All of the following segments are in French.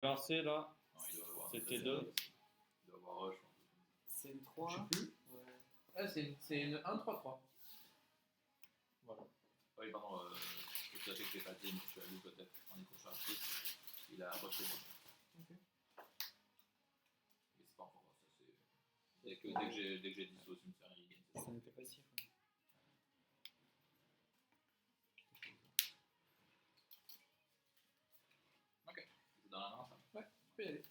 Lancé là, Non, il doit avoir. c'était 2. Il doit avoir rush. C'est une Je 3. sais plus. Ouais. Ah, c'est une 1-3-3. Voilà. Oui, pardon, je sais que t'es pas dit, mais tu as lu peut-être en éco-chargé. Il a rush les bons. Ok. Mais c'est pas encore ça, c'est. Dès que j'ai 10 au cimetière, il gagne. Ça n'était pas si. Ok. C'est dans la main ça. Ouais, tu peux y aller.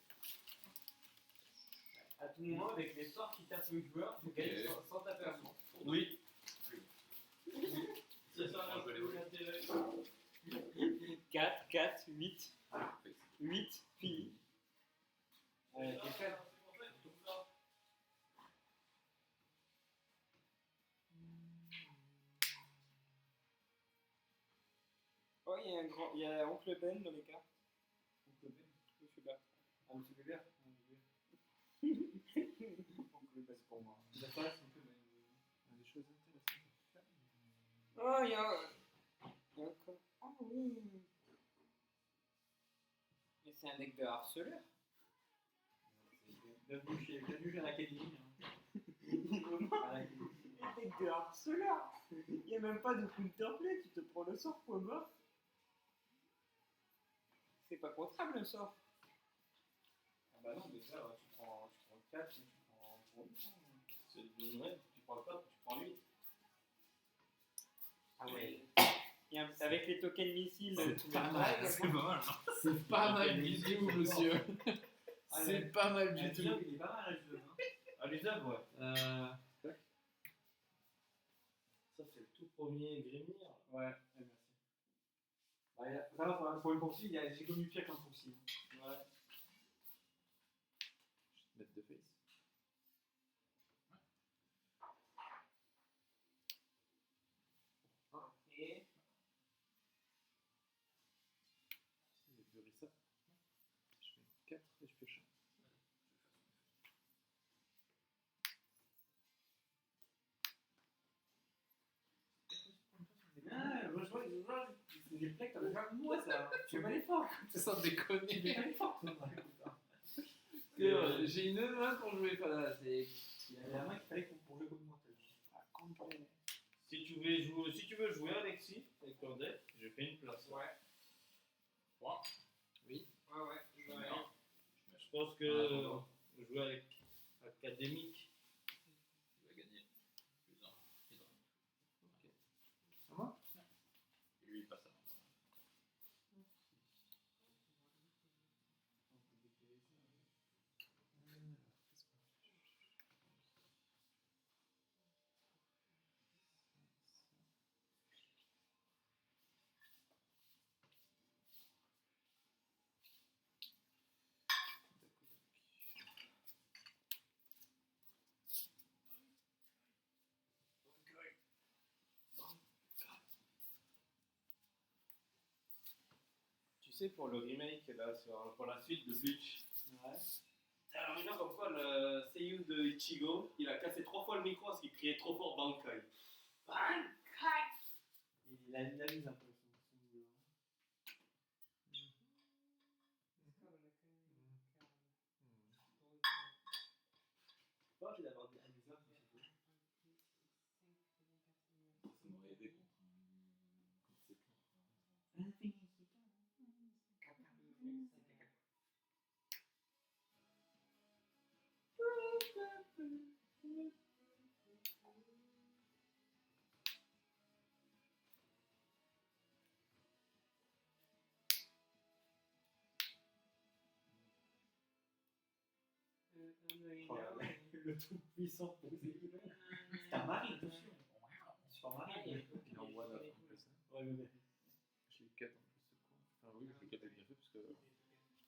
À tout moment, avec les sorts qui tapent le joueur, faut gagner sans taper à moi. Oui. Ça sert à jouer les volets. 4, 4, 8. 8, puis. T'es faible. Oh, il y a Oncle Ben dans les cartes. Oncle Ben. Je suis là. Ah, Monsieur Bébert. Oncle Ben, c'est pour moi. La face, un peu, mais des choses intéressantes à faire. Oh, il y a encore. Ah oui. Mais c'est un deck de harceleur. Bienvenue chez l'Académie. Un deck de harceleur. Il n'y a même pas de counterplay, tu te prends le sort point mort. C'est pas contrable le sort. Ah bah non, déjà, tu prends 4, tu prends 8. C'est 12 mètres, tu prends 4, tu prends 8. Ah ouais. Avec les tokens missiles, tu pas mets mal, pas, C'est pas mal. C'est pas mal du tout, monsieur. C'est pas mal du tout. Il est pas mal à jeu. À l'usage, ouais. Tac. Ça, c'est le tout premier Grimir. Ouais, merci. Bah, ça va, pour une poursuite, j'ai connu pire qu'un poursuite. Ouais. Je vais te mettre de face. Et Je vais bury ça. Je fais 4 et je pioche. ah, je vois c'est des plaques comme ça. Moi, ça. Tu fais pas l'effort. Sans déconner. Tu fais pas l'effort, toi. J'ai une main pour jouer pas là. Il avait la main qu'il fallait pour jouer comme moi. Ah, complet. Si tu veux jouer, Alexis, avec ton deck, je fais une place. Ouais. Point. Oui. Ouais. Je pense que jouer avec Académique, Il va gagner. Plus 1. Ok. À moi. Et lui, il passe à main. tu sais, pour le remake, là, pour la suite de Bleach, Ouais. t'as la rumeur comme quoi le seiyuu de Ichigo, il a cassé 3 fois le micro parce qu'il criait trop fort Bankai. Il analyse un peu son boulot. Pas envie d'avoir des amuseurs qui se jouent. Ça m'aurait aidé contre ces Oh là là, le tout puissant posé. C'est un mari, attention. Super mari. Il envoie la fin que ça. Ouais. J'ai 4 en plus de quoi. Enfin, oui, j'ai 4 est bien fait parce que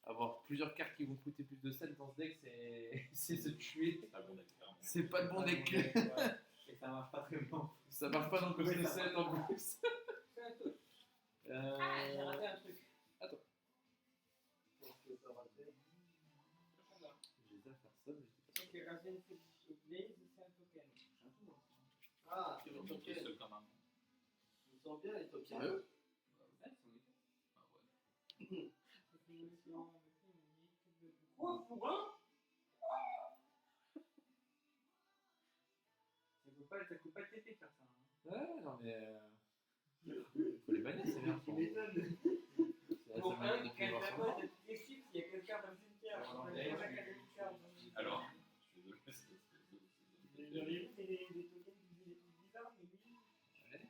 avoir plusieurs cartes qui vont coûter plus de 7 dans ce deck, c'est se tuer. C'est pas bon deck, clairement. C'est pas le bon deck. Ouais. Et ça marche pas très bien. Ça marche pas dans le cost de 7 en plus. Ah, j'ai raté un truc. Attends. Qu'est-ce que t'as raté? J'ai à faire ça, mais j'étais pas. Ok, Razen Blaze, c'est un token. Ah, Tu vas tout seul quand même. je me sens bien les tokens. Sérieux? Ouais, ils sont Ah ouais. Quoi? Ça coûte pas de TP faire ça. Hein. Ouais, non mais. Faut les bannir, c'est bien. Tu m'étonnes. C'est Bon, la manière de quand pouvoir la ça. boîte de toutes les chips, il y a quelqu'un dans le cimetière. Alors, Il y a quelqu'un qui a des cartes. Alors, je suis désolé, J'avais vu des tokens qui faisaient des trucs bizarres, mais oui. Ouais.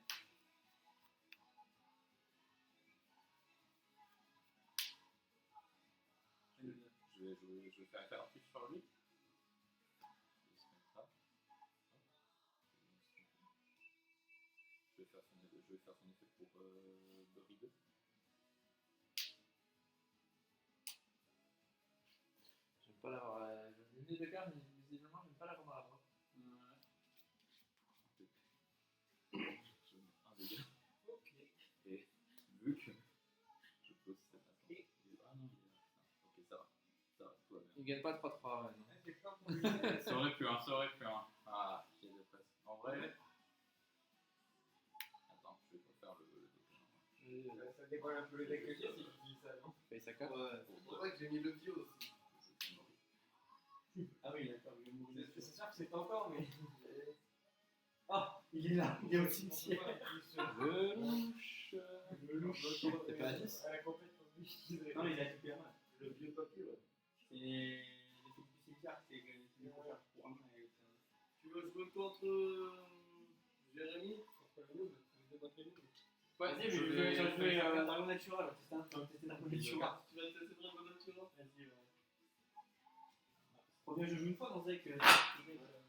je vais faire un truc sur lui. Je vais se mettre là. Hop. Je vais faire son effet pour Bury 2. J'aime pas l'avoir. J'ai mis deux cartes, mais visiblement, j'aime pas l'avoir dans la main. Je mets un dégât. Ok. Et vu que je pose cette attaque. Ah non, il est là. Ok, ça va. Ça va, tout va bien. Il gagne pas 3-3, ouais, non. J'ai peur pour lui. Ça aurait pu, hein, ça aurait pu. Hein. Ah, j'ai des presses. En vrai. Attends, je vais pas faire le document. Ça dévoile un peu le deck que j'ai si tu dis ça, non? Paye sa carte. Ouais, c'est vrai que j'ai mis le bio aussi. Ah oui, d'accord. C'est sûr que c'est pas encore, mais. Ah, il est là, il est au cimetière. Velouche. Velouche. T'es pas à 10? À la complètement utilisé. Non, il a super mal. Le vieux papier, ouais. C'est l'effet du cimetière, c'est que tu peux faire pour un avec ça. Tu veux jouer contre Jérémy? Contre le noob, tu veux battre le noob. Ouais, Vas-y, mais je vais Dragon Natural, c'est ça? Tu vas tester Dragon Natural. Tu vas tester Dragon Natural? Vas-y, ouais. Faut bien que je joue une fois dans ce deck. Attends, je vais voir avec.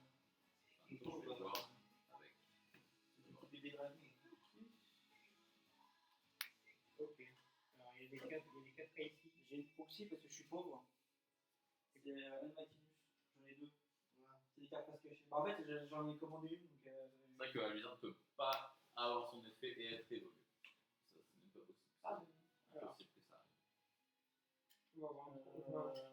Petit bébé dragon. Ok. Alors, il y a des 4 ici. J'ai une proxy parce que je suis pauvre. C'est Unmatinus. J'en ai 2. Voilà. C'est des cartes parce que je suis. En fait, j'en ai commandé une. Donc, C'est vrai que Alizard ne peut pas avoir son effet et être évolué. Ça, c'est même pas possible. Ah, C'est impossible que ça arrive. on va voir.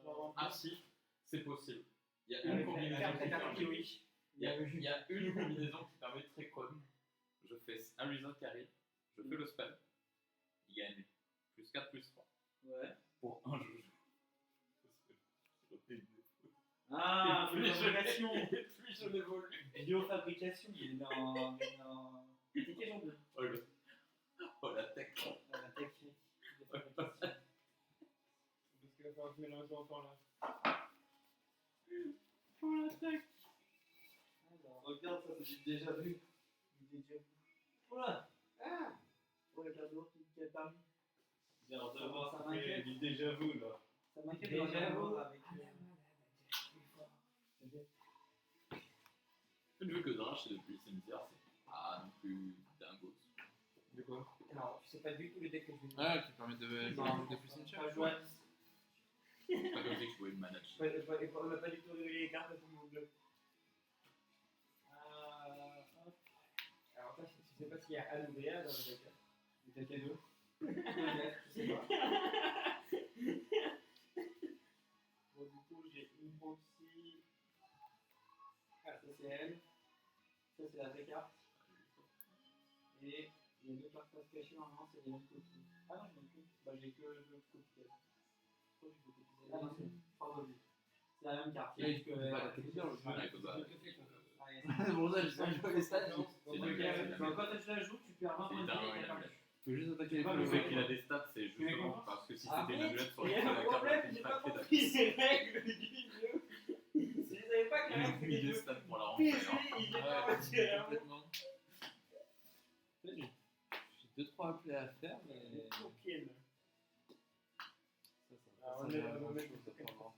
On va voir. Ah si, c'est possible. Il y a Avec une combinaison la qui carte permet. kiwi. Il y a une combinaison qui permet très con. Je fais un Alizard qui arrive, je fais le spell, il gagne plus 4 plus 3 Ouais. pour un jeu. Ah, plus fabrication. plus je l'évolue. Biofabrication. Il est dans. C'est quel genre de. Oh la tech. La technique de fabrication. Parce qu'il va falloir que je mélange encore là. Oh la tech. Alors, Regarde, ça c'est du déjà vu. il est déjà. Voilà. Ah. Oh, le cadeau qui a permis. Viens de Ça voir, ça m'inquiète. fait du déjà vu là. Ça m'inquiète Déjà de regarder vu. avec. Vu que Drache c'est depuis le cimetière, c'est pas non plus dingos. De quoi? Alors, je sais pas du tout les decks que je vais jouer. Ah, qui permet de Non, plus cimetière. pas jouer à 10. C'est pas comme si je pouvais le manager. On n'a pas du tout révélé les cartes pour mon bleu. Alors, ça, je sais pas s'il y a A ou BA dans le deck. Le deck à 2. Je sais pas. Bon, du coup, j'ai une proxy. Ah, ça c'est elle. Ça c'est la vraie carte. Et il y a deux cartes face cachées normalement, c'est les mêmes copies. Ah non, j'en ai plus. Bah, j'ai que deux copies. Pourquoi je peux copier? Ah non, c'est pardon. C'est la même carte. Là, il peut pas la télévision, le jeu. Ouais, il faut pas. C'est pour ça que je sais pas les stats. C'est nul, c'est nul. Quand tu la joues, tu perds 20 points de vie avec la carte. Tu peux juste attaquer les pas Le le fait qu'il a des stats, c'est justement parce que si c'était une amulette sur Il y le a un la problème, carte, j'ai pas compris ces règles du jeu. Si je savais pas que la règle il a c'était des de stats pour la PG, rentrer. il est pas retiré. Complètement. J'ai 2-3 appels à faire, mais. Coquine. Ça, Alors, ça on va est- pas on est- grand-chose à voir.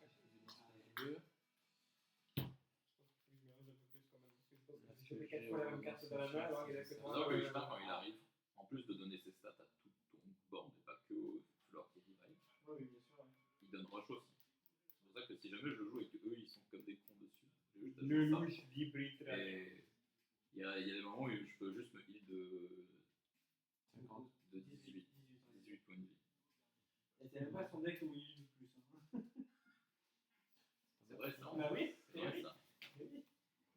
Je fais 4 fois la même carte dans la main alors qu'il a que C'est 3 pour ça fois que la Ishtar, même. quand il arrive, en plus de donner ses stats à tout ton board et pas que au fleur et revive, Oui, bien sûr. il donne rush aussi. C'est pour ça que si jamais je joue et que eux ils sont comme des cons dessus, je vais juste Le ajouter ça. louche vibritra. Et il y a des moments où je peux juste me heal de 50. de 18 points de vie. Et c'est même pas son deck où il joue le plus. hein. C'est vrai ça. Bah oui, C'est vrai ça. oui.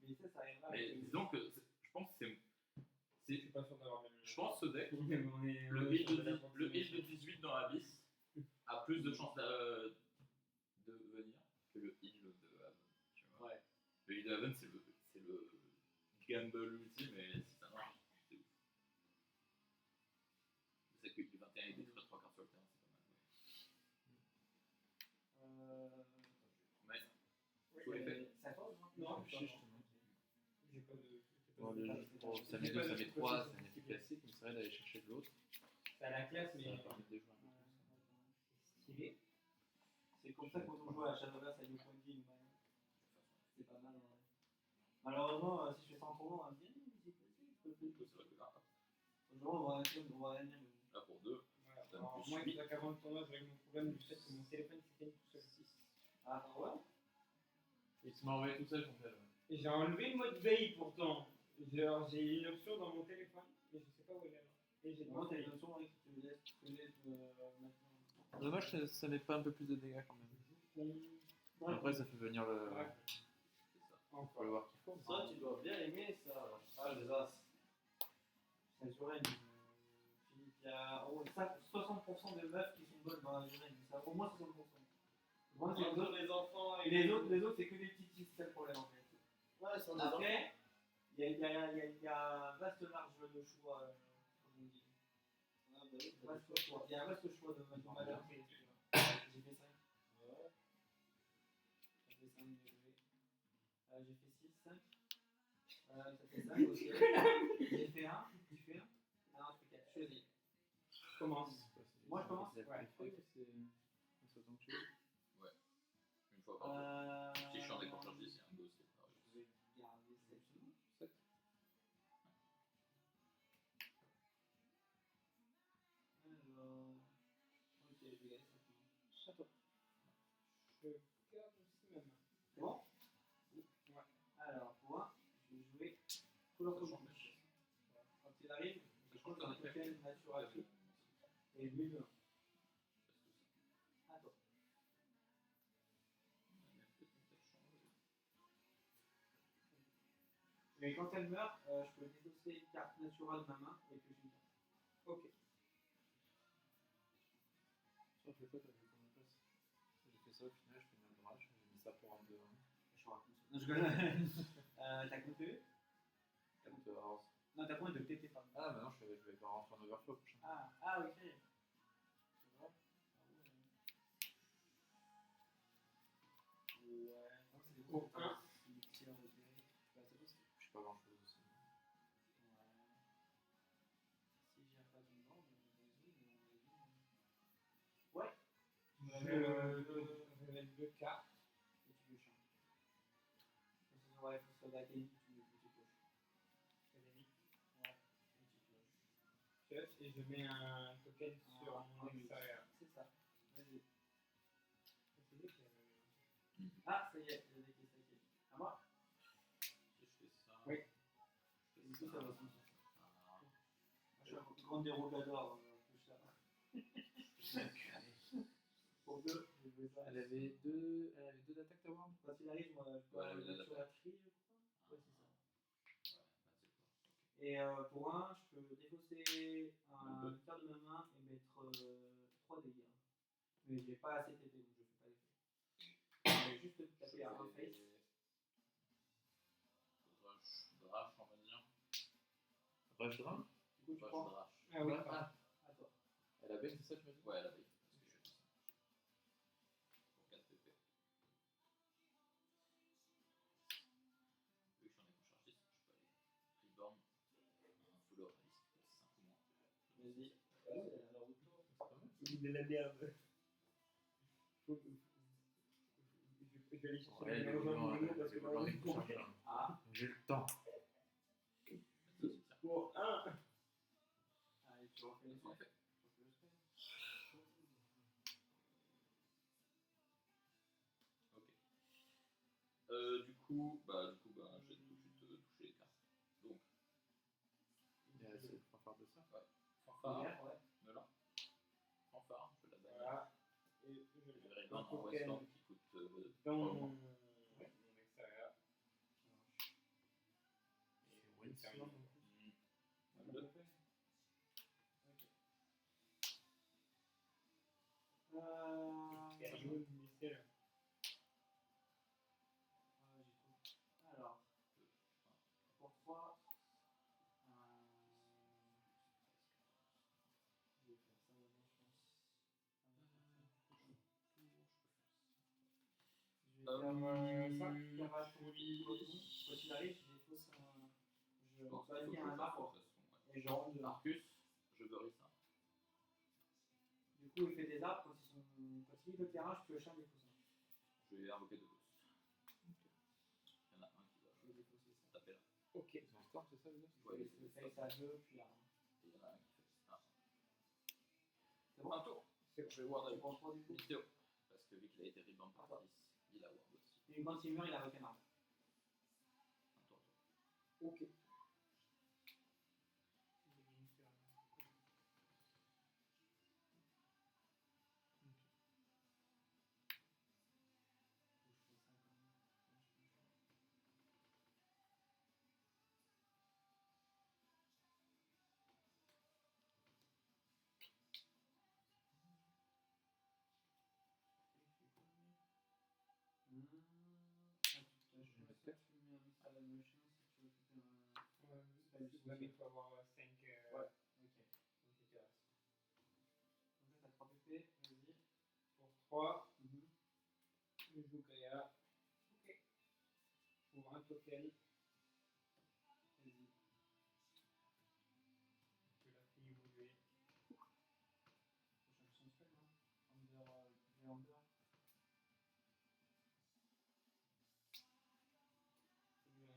Mais ça arrivera. Mais avec- disons que je pense que Je suis pas sûr d'avoir même. je pense que ce deck, On est- le on est heal sur de, la le heal de 18 dans Abyss a plus de chances de venir que Le Lido Haven, c'est le gamble ultime, mais si ça marche, c'est ouf. C'est que du 21 et détruire 3 cartes sur le terrain, c'est pas mal. Mais, faut les faire. Ça pose, non? Non, J'ai pas de. Bon, ça met 2, ça met 3, c'est un effet classique, mais c'est vrai d'aller chercher de l'autre. Ça a la classe, mais. Ça va permettre de jouer un peu plus. Stylé. C'est comme ça quand on joue à Shadowverse avec le point de vie, c'est pas mal. Ouais. Malheureusement, si je fais ça en tournoi, on va me dire, c'est possible, je peux le C'est faire. vrai que là, Aujourd'hui, on va gagner. là pour 2, Voilà. donne Alors, plus moi, 8. il faut qu'avant le tournoi, je règle mon problème du fait que mon téléphone s'éteigne tout seul. Ah ouais? Il se m'a envoyé tout seul, son tel. Et j'ai enlevé le mode veille pourtant. Genre, j'ai une option dans mon téléphone, mais je sais pas où elle est. Et j'ai moi, t'as une option qui te laisse maintenant. Dommage que ça met pas un peu plus de dégâts quand même. Après, ça fait venir le. Ouais. Faut le voir qu'il faut. Ça, tu dois bien aimer ça. Ah, les as. C'est sur elle. Philippe, il y a 60% de meufs qui sont bonnes dans la journée. Ça, au moins 60%. Moi, c'est les autres. Les enfants Et les autres, c'est que des petites filles, c'est ça le problème en fait. Ouais, c'est des enfants. Après, il y a un vaste large de choix, comme on dit. Ah, bah oui, Vaste choix. Il y a un vaste choix de madame. J'ai fait 5. Ouais. Ça fait 5, j'ai joué. J'ai fait 6, 5. Ça fait 5 aussi. J'ai fait 1. Tu fais 1. Non, je fais 4. Choisis. Je commence. Moi, je commence. C'est Ouais. Ouais. Une fois par jour. Si je suis en déclencheur, je dis c'est un ghost. Je vais garder cette chose. Alors. Ok, je vais garder cette chose. Chapeau. Je garde aussi ma main. C'est bon? Ouais. Alors, pour 1, je vais jouer couleur commande. Quand il arrive, je change un token natural et lui, à toi. Et quand elle meurt, je peux défausser une carte naturelle de ma main et puis je une carte. Ok. Ça fait quoi, t'as fait combien de place? J'ai fait ça au final, je fais une rage, j'ai mis ça pour un 2-1. Je raconte ça. Non, je connais. T'as compté? T'as compté avance. Non, t'as compté de TT, pardon. Ah, bah non, je vais pas rentrer en overflow prochain. Ah, ok. C'est vrai? Ouais, non, c'est des gros. Je sais pas grand chose aussi. Si j'ai pas de bord, ouais. Je vais mettre 2 cartes et tu le changes. Ouais, il faut se faire tu cloches. Ouais, et tu cloches. Et je mets un token sur mon extérieur. C'est ça. Vas-y. Ah, ça y est, le deck est stacké. À moi? Si je fais ça. Oui. Je Du fais coup, ça va se ça. Je suis un grand dérogateur. Tout ça. Pour 2, je vais ça. Elle avait deux d'attaque ta Worm? Quand il arrive, moi, je peux Ouais, le elle mettre avait sur la tri, je crois. Ouais, c'est ça. Ouais, Et pour 1, je peux défausser une carte de ma main et mettre 3 dégâts. Mais j'ai pas assez TP, donc je fais pas l'effet. Je vais juste taper à un face. Drache, on va dire. Rush Drain? Du coup, tu Rush prends. Drache. Ah oui, Ah. à toi. Elle a baisse, c'est ça que tu m'as dit? Ouais, elle a payé. Parce que je fais ça. Pour 4 PP. Vu que j'en ai déclenché 6, je peux aller Reborn, un full realiste, 5 ou moins. Vas-y. C'est Il est la merde. Je vais aller chercher Ouais, les les gens blancs, parce que les blancs, ils courent. Ah, J'ai le temps. pour 1. Allez, tu refais le En fait. fait. Ok. Du coup, j'ai tout de suite touché les cartes. Donc, C'est le fanfare de ça. fanfare, Ouais. Melun. Fanfare, je la bagne. Voilà. Et Je vais Reborn en Westland qui coûte dans 3 mon points. extérieur. C'est Winsland. Deux. Carrage, quoi qu'il arrive, je défausse un. Je choisis un arbre et je rentre dedans. Arcus, je bury ça. Du coup, il fait des arbres quand il le terrain, je pioche un défausse un. Je vais invoquer deux boss. Il y en a un qui va Je vais défausser ça. taper là. Ok. Ils ont un storm, c'est ça, les gars? Ouais, Je fais ça à deux, puis là. et il y en a un qui fait ça. C'est bon. Un tour. C'est bon. Je vais voir Tu avec prends 3 du coup. Mythéo. Parce que vu qu'il a été rebound par 10, il a ward aussi. Et quand il meurt, il a avec un arbre. Un tour. Ok. Il faut avoir 5. Ouais. Ok. Donc là, t'as 3 PP, vas-y. Pour 3, Mhm. je joue Kaya. Ok. Pour un token, Vas-y. je la fais évoluer. Prochaine son spell, hein. Under. Ouais.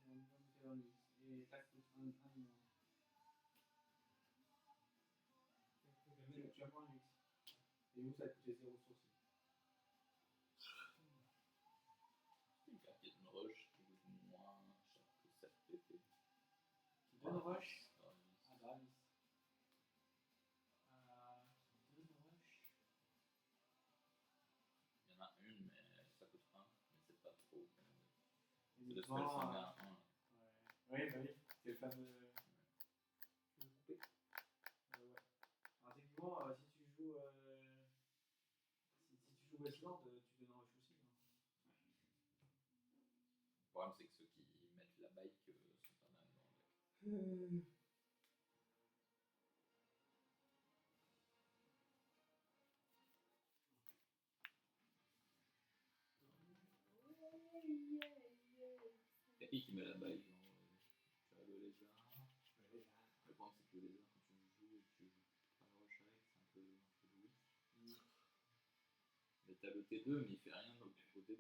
Et je peux chercher Grimbe. Ouais, c'est ça. Ok. Et tac, un moins. Tu vas prendre un Lux. Et nous, ça a coûté 0 sourcil. C'est une carte qui est une rush qui coûte moins cher que 7 PP. Qui donne rush. Ah, Ah bah, oui. Donne rush. il y en a une, mais ça coûte 1. Mais c'est pas trop. C'est Et le spell devant, 5 à 1. Ouais, bah oui, c'est le fameux. Je vais couper. Ouais. Alors, techniquement, si tu joues. Si tu joues Westland, tu donnes un rush aussi. Hein. Le problème, c'est que ceux qui mettent la bike sont pas mal dans le deck. Capi qui met la bike dans tu as le lézard. Le problème, c'est que le lézard, quand tu joues et que tu joues pas le rush avec, c'est un peu louche. Mais t'as le T2, mais il fait rien au T2.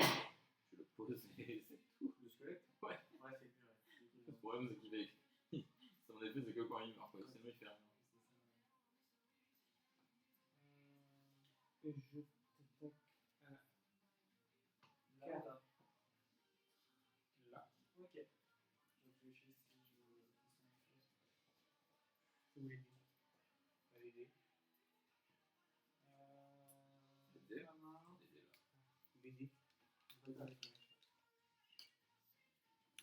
Tu le poses et c'est tout. Le squelette. Ouais. Ouais, c'est plus vrai. Le problème, c'est qu'il est. Son effet, c'est que quand il meurt, quoi. Sinon, il fait rien. Et je t'attaque à Là, là. là. Ok. Je réfléchis si je veux faire une chose. Je voulais dire. Validé. Dé. La main. Il est là. Validé. Vas-y. Vas-y.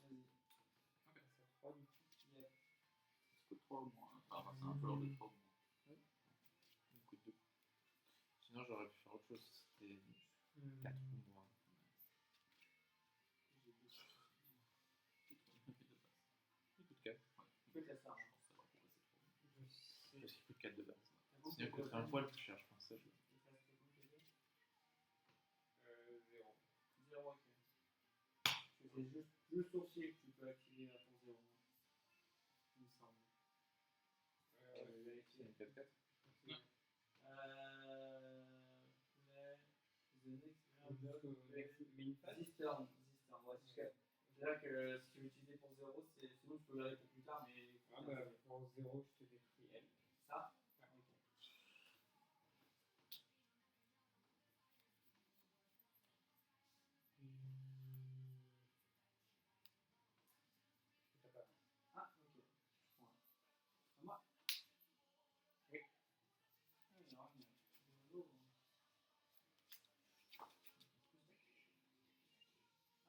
Ok. Ça 3 du coup. Yep. Ça coûte 3 au moins. Enfin, c'est un fleur de 3 au moins. Il coûte 2. Sinon, j'aurais pu faire autre chose. C'était 4 ou moins. J'ai deux choses. Il coûte 4. Tu peux te la faire. Je pense savoir pourquoi c'est trop bon. Je sais. Parce qu'il coûte 4 de base. T'as compris Sinon, il coûterait un poil plus cher, je pense. Ça, je... 0. 0, ok. C'est juste le sourcier que tu peux activer à ton 0. Il me semble. C'est une 4-4. The next Min-phase. Zistern. Ouais, c'est-à-dire que si tu veux l'utiliser pour 0, sinon tu peux le garder pour plus tard, mais. Ah bah pour 0, je te détruis elle. Ça. Ah, ok. Je tape pas. Ah, ok. Je prends un. À moi. Oui.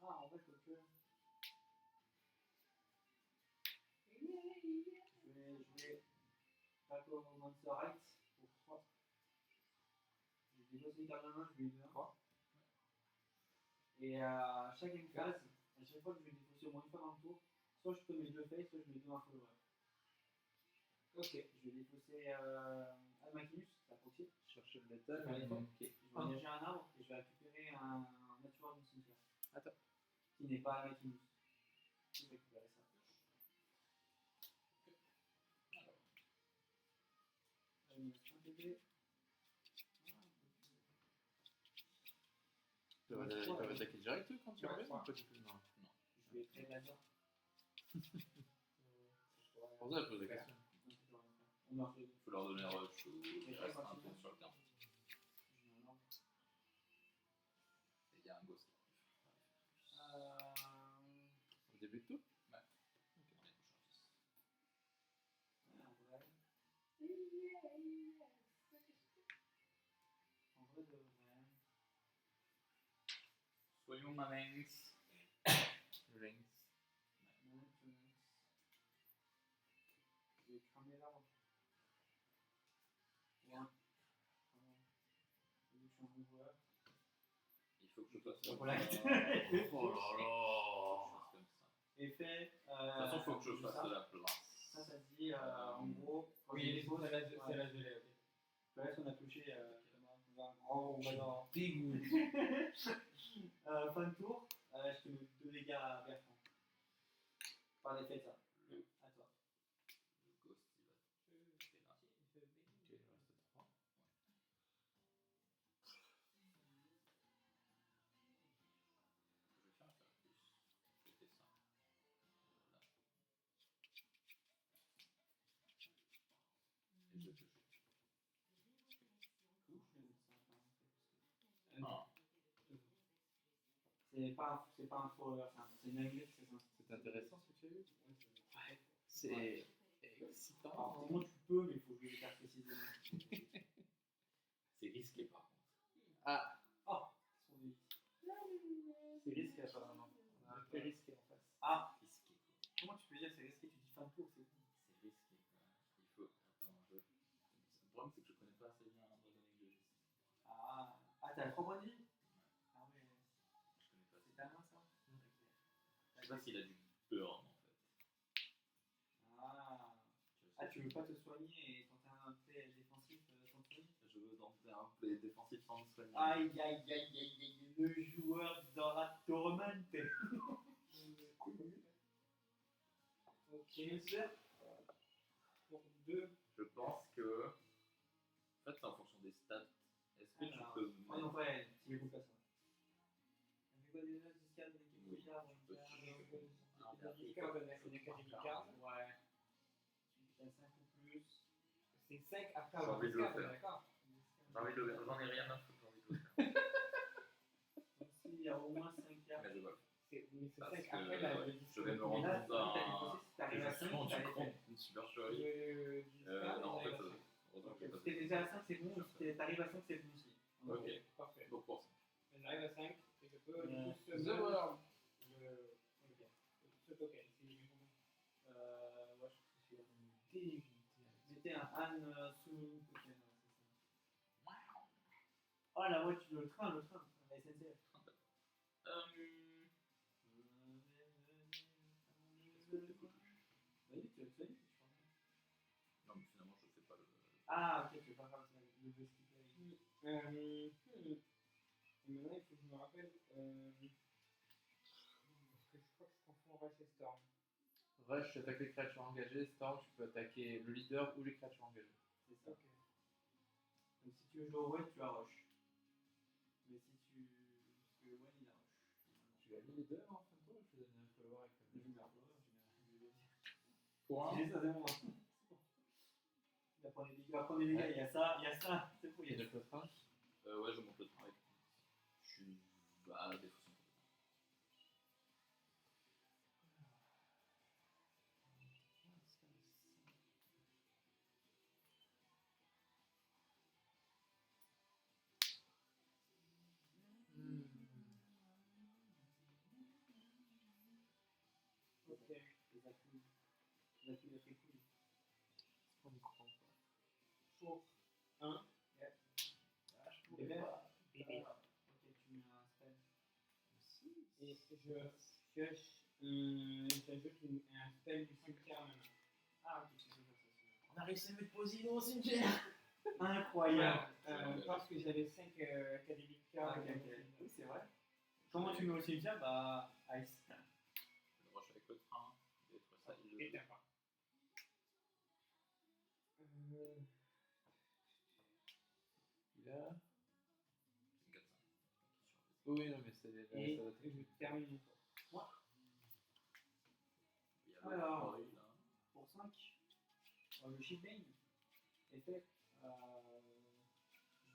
Alors, en fait, que. Je vais Paco Monster Right pour 3. J'ai déposé une carte de main, je lui ai donné 3. Et à chaque game phase, à chaque fois que je vais défausser au moins une fois dans le tour, soit je peux mettre 2 face, soit je mets 2 follower. Ok, je vais défausser Almacinus, ça proxy. Chercher le métal. Je vais Ok. engager un arbre et je vais récupérer un Natural du cimetière. Attends. Qui n'est pas Almacinus. Je vais récupérer ça. Il me reste un bébé. Ils peuvent attaquer direct eux, quand tu Ouais, reviens ouais. ou pas du tout? Non. Je vais créer laser. Pour ça, je pose des questions. On meurt les deux. Faut leur donner un rush ou il reste un tour sur le terrain. Je mets un arbre. Et il y a un ghost. Au début de tout? Ouais. Ok, on est prochain. En vrai. En vrai de vrai. Soyons malinx. Lynx. Maintenance. Je vais cramer l'arbre. Ouais. Je suis un bon joueur. Il faut que je fasse Donc comme voilà. ça. Oh là là! Comme ça. Effet. De toute façon, il faut que je fasse de la place. Ça se dit en gros. quand Oui, il dépose, c'est la ouais. gelée, ok. Le reste, on a touché un grand. On va dans. Dégoût. Fin de tour, je te mets 2 dégâts à Bertrand. Par l'effet de ça. À toi. Le ghost, il va te là. Ok, il reste 3. Je vais faire plus. Je fais ça. Voilà. Et je touche. Ah. C'est pas un follower, c'est une anglais, c'est ça. C'est intéressant ce que tu as eu? Ouais. C'est excitant. Alors, techniquement, tu peux, mais il faut que je le fasse précisément. C'est risqué par contre. Ah! Oh, ils sont des. C'est risqué apparemment. On a un peu risqué en face. Ah, Risqué quoi. comment tu peux dire c'est risqué? Tu dis fin de tour, c'est bon. C'est risqué quoi. Il faut. Attends, je. Le problème c'est que je connais pas assez bien Dragon Age 2. Ah, t'as 3 points de vie? Ah ouais, Je connais pas assez. c'est ta main ça? Je sais pas s'il a du burn en fait. Ah, tu veux pas te soigner et tenter un play défensif sans te soigner? Je veux tenter un play défensif sans me soigner. Aïe, aïe, aïe, aïe, aïe, le joueur dans la tourmente. Ok, c'est pour 2. Je pense que. En fait, c'est en fonction des stats. Est-ce que tu peux. Ah non, ouais, tu les coupes pas ça. On fait quoi déjà? 10 de l'équipe Oui, Couillard, tu peux. C'est des cartes. Ouais. Tu as 5 ou plus. C'est 5 après J'ai avoir envie de le discard, faire. d'accord. J'en ai rien à foutre, j'ai envie de le faire. Donc s'il y a au moins 5 cartes. Mais je vois. Mais c'est Parce 5 que après la je vais me Et rendre là, compte si t'arrives que à je suis 5, rendu t'as compte l'effet. d'une supercherie. Non, en fait, heureusement que j'ai Si pas t'es fait déjà à 5, c'est bon. Si t'arrives à 5, c'est bon aussi. Ok, Parfait. donc pour ça. J'arrive à 5 et je peux du coup The World. ce token. Si j'ai bien compris. Ouais, je crois que c'est celui-là. Mettez un Anne sous token, c'est ça. Oh la voiture, le train, la SNCF. Vas-y, tu veux te soigner, je crois. Non, mais finalement, je fais pas le. Ah, ok, tu veux pas faire le skipper. Et maintenant, il faut que je me rappelle. Parce que je crois que c'est en fond Rush et Storm. Rush, tu attaques les créatures engagées. Storm, tu peux attaquer le leader ou les créatures engagées. C'est ça. Ok. Donc si tu veux jouer au Wayne, tu as Rush. Mais si tu. Parce que le Wayne, il a Rush. Tu as mis leader en fin de tour ou je te donne un follower avec Je le vais faire Flower, je vais dire. Point. J'ai ça, c'est bon. Il va prendre des dégâts, il y a ça, c'est fou. Et le train. Ouais, je monte le train avec. Je suis. Bah, des fois, Ok, les accus. Les accus de fait cool. On y croit pas. Pour 1. Bébé. Ok, tu mets un spell. Et je pioche, j'ajoute un spell du cimetière à ma main. Ah, ok, tu peux faire ça. On a réussi à mettre Poséidon au cimetière. Incroyable. Ouais. Parce que j'avais 5 académiques Ah, cartes. ok, ok. Oui, c'est vrai. Comment tu mets au cimetière? Bah, Ice. Le rush avec le train, détruire ça, il Et le. t'as pas. Il a. C'est 4-5. Oui, non, mais c'est. Et ça va je termine mon tour. Il y a le Alors. Corey, là. Pour 5. Le shipping. Effet. Je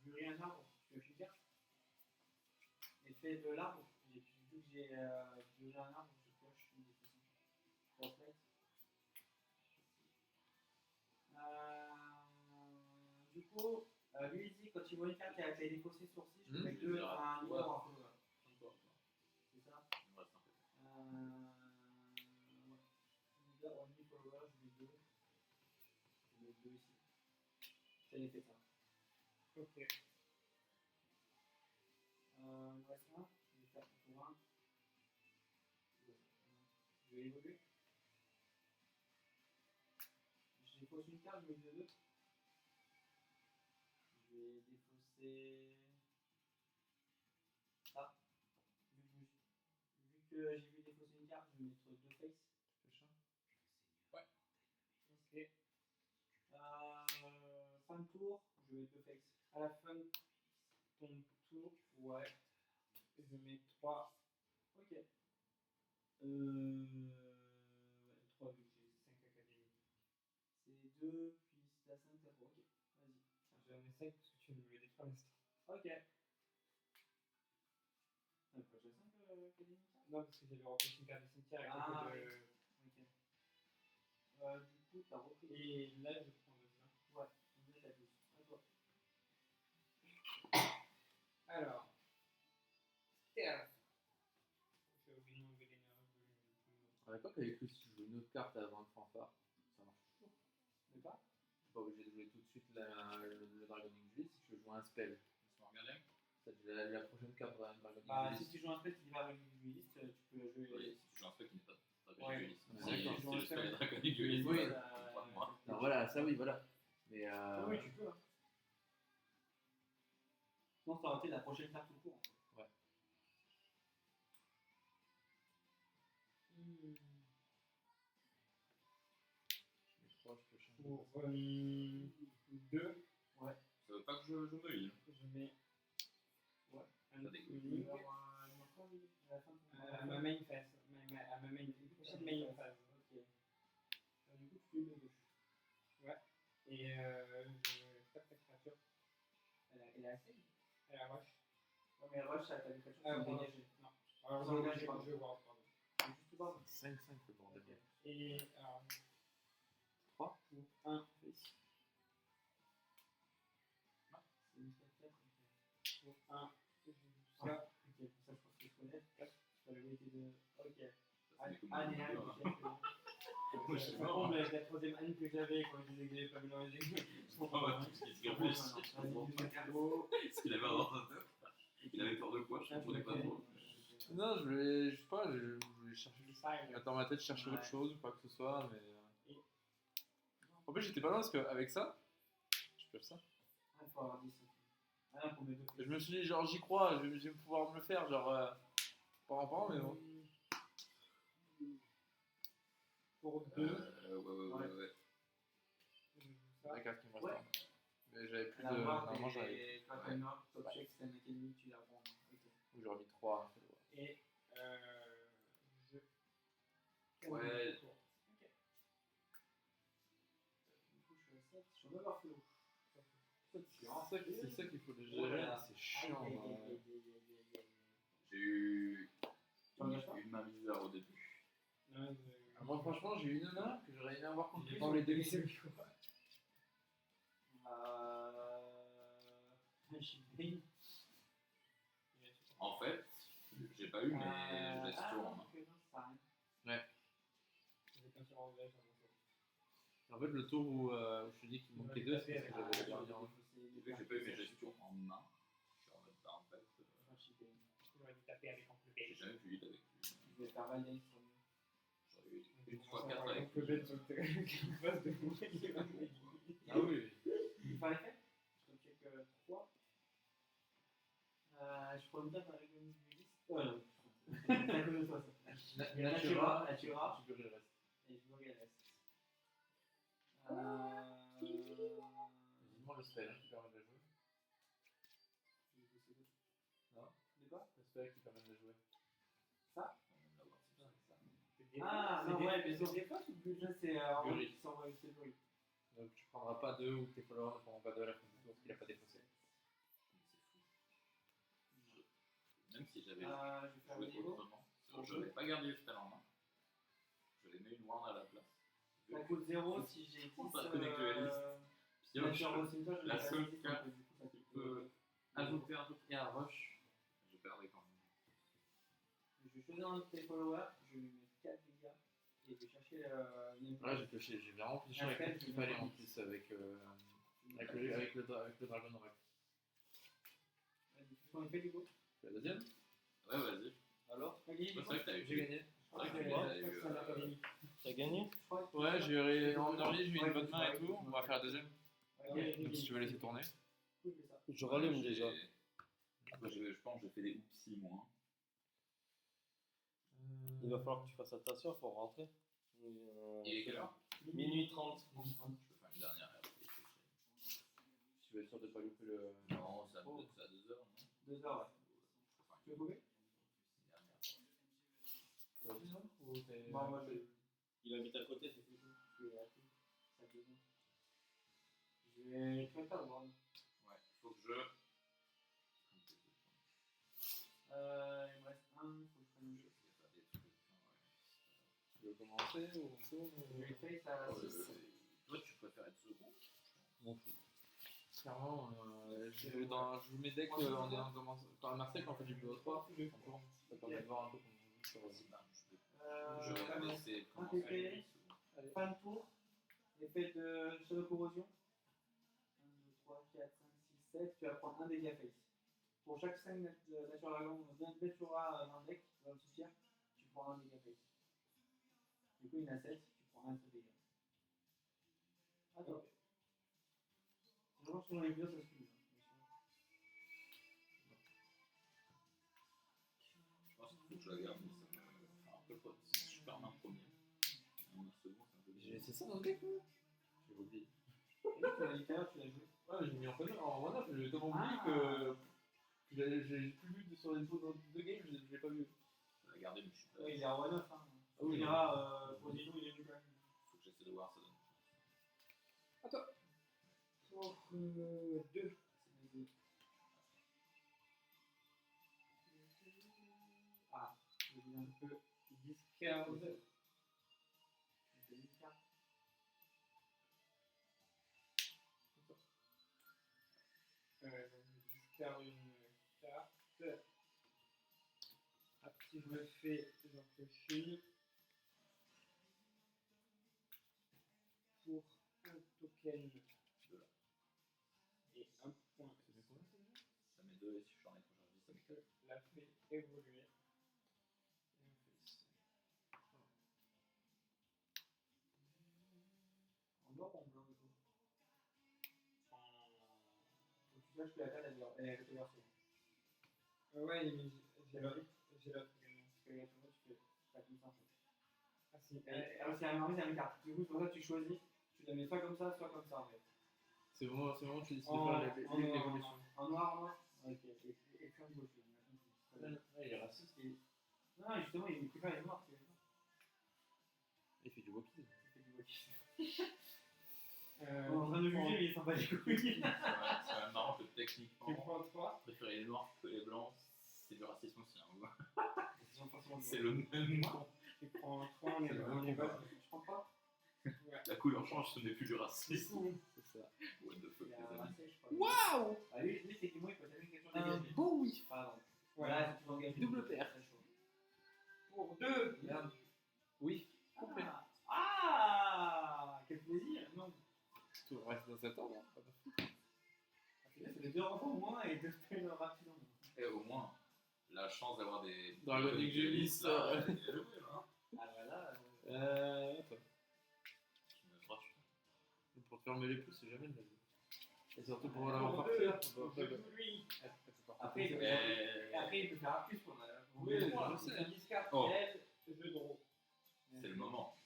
mûris un arbre. Tu veux une carte? Effet de l'arbre. Vu que j'ai mûri un arbre, je pioche une des façons. Reflète. Du coup, lui il dit quand tu vois une carte qui a été défaussée sourcée, je peux mettre deux, un niveau en feu. Encore, quoi. C'est ça? Il me reste un peu. Ouais. Leader, only follower, je mets deux. Je mets deux ici. C'est l'effet ça. Ok. Il me reste un. Je vais faire pour un. Je vais évoluer. Je défausse une carte, je mets deux. Je vais défausser. Ça. Vu que j'ai vu défausser une carte, je vais mettre deux face. Ouais. Ok. 5 tours, je vais mettre deux face. À la fin de ton tour, Ouais. je mets 3. Ok. 3 vu que j'ai 5 académiques. C'est 2, puis c'est à 5, t'as 3. Ok. Vas-y. J'en ai 5 parce que tu viens de me les détruire à l'instant. Ok. T'as pas déjà 5 académiques ça? Non, parce que j'avais repris une carte de cimetière avec Ah, un peu de. Ok. Du coup, t'as repris. Et là, je prends 2 ça. Ouais, on est à 12. À toi. Alors. Terre. J'ai oublié de m'enlever l'énergie. À l'époque, avec lui, si tu joues une autre carte avant le fanfare, ça marche toujours. De quoi? T'es pas obligé de jouer tout de suite le Dragoning Juice si tu veux jouer un spell. Laisse-moi regarder. La prochaine carte de Dragoning Bah, Juice. si tu joues un spell qui va avec du liste, tu peux jouer. Oui, si tu joues un spell qui n'est pas Ouais. Draconic Duelist. Ouais, Si d'accord. si le spell est Draconic Duelist, Oui. pas de moi. Non, voilà, ça oui, voilà. Mais Oui, tu peux. Hein. Non, ça aurait été la prochaine carte tout court. Ouais. Hmm. Je mets 3, je peux changer. Pour 2, Ouais. Ça veut pas que je me heal. je mets Ouais. un Ça dégoûte. unique À la fin de ton à ma main phase. À ma main, prochaine main phase. Ok. Du coup, tu fais le gauche. Ouais. Et je tape ta créature. Elle a assez. Elle a rush. Ouais, mais rush, ça t'a des créatures qui Ah, sont pardon. dégagées. Non. Alors, Vous engagez pas. je ward, pardon. C'est juste bas. 5-5 le bordel. Ok. Et alors, 3 pour 1, C'est une 4-4. pour 1, je joue Ah, ça. ok, pour ça, je pense que je connais. Probabilité de. Ok. Ça, c'est des coups de Anne et main, Anne, hein. ok. Moi, je sais Ça pas. tombe avec la troisième Anne que j'avais quand je disais que j'avais pas vu dans les aiguilles. Ah ouais, tout ce qui se réfléchit, je comprends pas. Ce qu'il avait dans sa tête. Il avait peur de quoi, je comprenais pas trop. Non, je sais pas, je voulais chercher. Dans ma tête, je cherchais autre chose, pas que ce soit, mais. En fait, j'étais pas loin parce qu'avec ça, je peux faire ça. Ah, il faut avoir 10. Ah, là, pour mes deux. Et je me suis dit, genre, j'y crois, je vais pouvoir me le faire, genre. Pas en mais bon. Pour 2, Ouais. je joue ça. La carte qui me reste. Ouais. Hein. Mais j'avais plus de. La barre Normalement, et j'avais. quand elle meurt, top check, c'est un ennemi, tu la prends. Ok. J'aurais mis 3. Et je. Ouais. Ok. Du coup, je suis à 7. Je suis en overflow. C'est ça qu'il faut le gérer, Voilà. c'est chiant. Aïe, aïe, hein. aïe, aïe, aïe, aïe, aïe. J'ai eu Tu engages pas? une main bizarre au début. Non, Ah, moi, franchement, j'ai eu une main que j'aurais aimé avoir contre j'ai lui pas sur envie les de demi. laisser. Je suis bien. En fait, j'ai pas eu mes gestions en main. Ok, non, ça sert à rien. J'ai qu'un seul engage à mon tour. En fait, le tour où je te dis qu'il manquait 2, c'est parce que j'avais le gardien. Et vu que j'ai pas eu mes gestions en main, je suis en mode bah en fait. J'aurais dû taper. taper avec Oncle J'ai Ben. jamais vu il avec lui. Je vais faire Valiant sur lui. J'aurais eu une fois 4 Oncle avec Ben sur le terrain, qui passe de moi, il va me gagner. Ah oui. Il fait effet. Je te check 3. Je pourrais me dire dans la règle du 10. Non. C'est à cause de toi ça. Natura, Natura. tu peux le reste. Et je vois le reste. Dis-moi le spell qui permet de la jouer. Non? De quoi? Le spell qui permet de la jouer. Ça? Des Ah, fois, non, c'est ouais, des- mais c'est des fois, déjà c'est en Guri. qui s'envoie c'est Guri. Donc tu prendras pas 2 ou tes followers ne prendront pas 2 à la fin du tour parce qu'il a pas défaussé. Même si j'avais Je vais faire le joué niveau. autrement, je n'avais pas gardé le spell en main. Je l'ai mis une warn à la place. Ça coûte 0 si j'ai 10. On va connecter la liste. Nature Rocinta, je la vais seule faire 10, carte donc du coup, ça qui coûte, peut ajouter un truc et un rush, je perdais quand même. Je vais choisir un de tes followers, je vais lui mettre 4 dégâts et je vais chercher Là j'ai vraiment pioché avec Après, tout ce qu'il fallait en plus avec le dragon oracle. Comment il fait du coup? La deuxième? Ouais, vas-y. Alors Ouais, c'est vrai que t'as eu. J'ai gagné. C'est vrai que Ouais, t'as eu. T'as gagné? Ouais, j'ai eu en early, j'ai eu une bonne main et tout. On va faire la deuxième. Donc si tu veux laisser tourner. Je rallume j'ai- déjà. Moi, je pense que j'ai fait des oupsies moins. Il va falloir que tu fasses attention, il faut rentrer. Il est quelle heure? Minuit 30. Je peux faire une dernière. Après. Si tu veux être sûr de pas louper le. Non, c'est à 2 heures, non? 2 heures, ouais. Tu veux couper? Toi aussi, non? Ou t'es. Bon, moi je. Il habite à côté, c'est tout. Je vais arrêter. Ça fait deux. Je vais faire le voir. Ouais, faut que je. Il me reste un, faut que je prenne le jeu. Tu veux commencer ou on tourne Je vais faire ça à 6. Toi, tu préfères être second? M'en fous. Clairement, je joue mes decks en ayant commencé. Quand à Marseille, quand on fait du BO3, ça permet de voir un peu comment on joue sur. Je vais laisser un commencer. TP, fin de tour, effet de Shadow Corrosion. 1, 2, 3, 4, 5, 6, 7. Tu vas prendre un dégât face. Pour chaque 5 Nature Dragon, Natura dans le deck, dans le cimetière, tu prends un dégât face. Du coup, il y en a 7, tu prends un seul dégât. Attends. Je pense que dans les vidéos, ça se finit. Je pense qu'il faut que je la garde, mais ça me fait un peu trop. Si je perds un premier, un second, c'est un peu J'ai difficile. laissé ça dans le deck, moi. J'ai oublié. Tu l'as dit tout à l'heure, tu l'as joué. Ouais, mais j'ai mis en one-up, j'ai tellement oublié que j'ai plus vu sur les deux games, je l'ai pas vu. Je vais la garder, mais je suis pas. Oui, il est en 1-9. Hein. Ah oui, Il ira, pour des jours, il est venu quand même. Faut que j'essaie de voir ça donne. Pour 2. Ah, je vais un peu discard. Je discard une carte. Ah, si je le fais, j'en fais pour un token et un point. Ça met 2 et si j'en ai trop, j'en dis ça met 4. La fait évoluer. En noir ou en blanc du coup? Donc tu saches que la carte elle est réversée. Ouais, mais j'ai l'autre également. Parce que là, tu vois, tu fais pas comme ça en fait. Ah si, Alors c'est la même carte. Du coup, c'est pour ça que tu choisis. Tu la mets soit comme ça, soit comme ça en fait. C'est vraiment que tu décides de En faire l'évolution. noir. Ok. Et comme gauche. Ouais, il est raciste. Non, justement, il préfère les noirs. Il fait du walking. Il fait du walkie. On est en train de juger, mais il s'en bat les couilles. C'est quand même marrant que tu techniquement, prends 3. préférer les noirs que les blancs, c'est du racisme aussi. Hein. C'est C'est le même nom. Tu prends 3, on est bas. Je comprends pas. La couleur change, ce n'est plus du racisme. C'est ça. What the fuck, Il y les a amis. Marseille, je crois. Waouh! Ah, lui, c'est que moi, il peut t'amener quelque chose Un dégagé. beau whiff! Pardon. Voilà. Là, tu engages Double paire. Pour 2. Merde. Oui. Complet. Ah, quel plaisir. Non. Tout reste dans cet ordre. Pas de fou. C'est bien, ça fait 2 enfants au moins et 2 spells rapides. Et au moins, là, chance d'avoir des Dragonic Gélis, là. Ah voilà. Attends. Tu me frappes. Pour te faire mêler plus, c'est jamais de la vie. Et surtout pour l'avoir par cœur. Lui. Après, Après, il peut après, il peut faire un plus pour la. Oui, je sais. 10 cartes, Oh. elle, jeu de rôle. C'est le moment.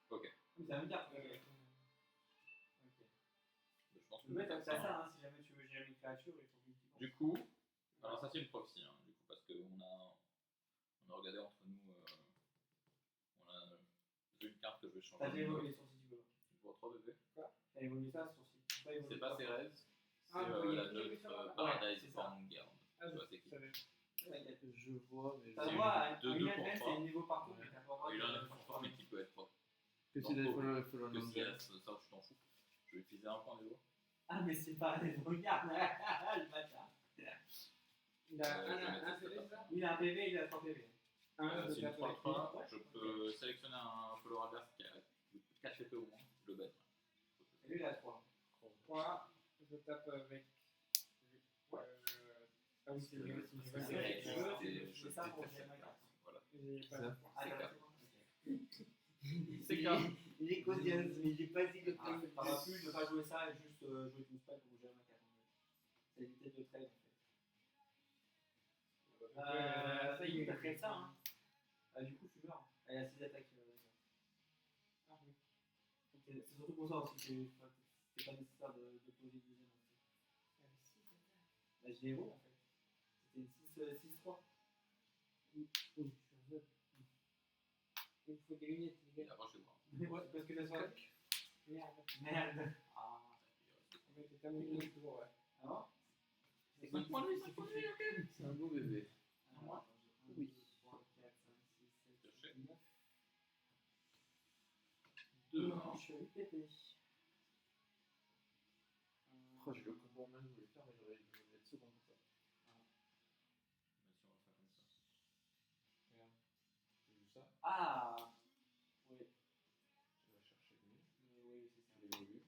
Ok. Oui, c'est la même carte. Ok. Je pense que Le mec, c'est ça, hein, si jamais tu veux gérer une créature, il faut que tu Du coup, alors ça c'est une proxy, hein, du coup, parce qu'on a regardé entre nous, on a une carte que je vais changer. T'as déjà évolué les sourcils du bébé. Pour 3 bébés. T'as évolué ça, sourcils. C'est pas Cérès, c'est Ah, oui, la oui, neutre oui, ça va. Paradise c'est ça. Vanguard. Ah, Tu vois, c'est qui Je vois, mais. T'as le C'est droit à deux- une deux même, pour c'est trois. un niveau partout, mais t'as pas le droit Il a un de. effort fort, mais qui peut être propre. Que si il faut le Que nommer. Cérès, ça tu t'en fous. Je vais utiliser un point d'élo. Ah, mais c'est pas les regarde, le bâtard. Il a je vais mettre un ça CD, là. ça Il a un PV, il a 3 PV. C'est une 3-3, Ouais. je peux sélectionner un follower adverse qui a 4 épées au moins, je le bête. Et lui, il a 3. 3, je tape avec. Ouais. Ah oui, c'est vrai, c'est C'est vrai, tu veux, tu fais ça pour gérer ma carte. Voilà. J'ai pas Ça. de point. Ah, C'est d'accord, quatre. c'est bon. C'est grave. Il est codiens, mais j'ai pas dit le Ah, t'auras pu ne pas jouer ça et juste jouer tout spell pour gérer ma carte. C'est éviter de trade en fait. Ça y est, t'as fait ça, hein. Du coup, tu meurs. Elle a 6 attaques. Ah oui. C'est surtout pour ça aussi que c'est pas nécessaire de poser le deuxième. En fait. Bah, je l'ai héros en fait. C'était 6-3. Oui, je suis un zèbre. Il me faut des lunettes, les Et gars. après, je vais voir. Ouais, parce que ça soit. Merde. Merde. Ah. On va terminer toujours, ouais. Alors C'est 5 points de vie, 5 points de vie, ok. C'est un beau bébé. Alors, Oui. 3, 4, 5, 6, 7, 8, 9. 2, Je suis 8 PP. Oh, j'ai le combo en main, je voulais faire, mais j'aurais dû mettre second pour ça. Regarde. J'ai vu ça. Ah. Oui. Tu vas chercher lui. Oui, c'est ça. Tu l'évolues.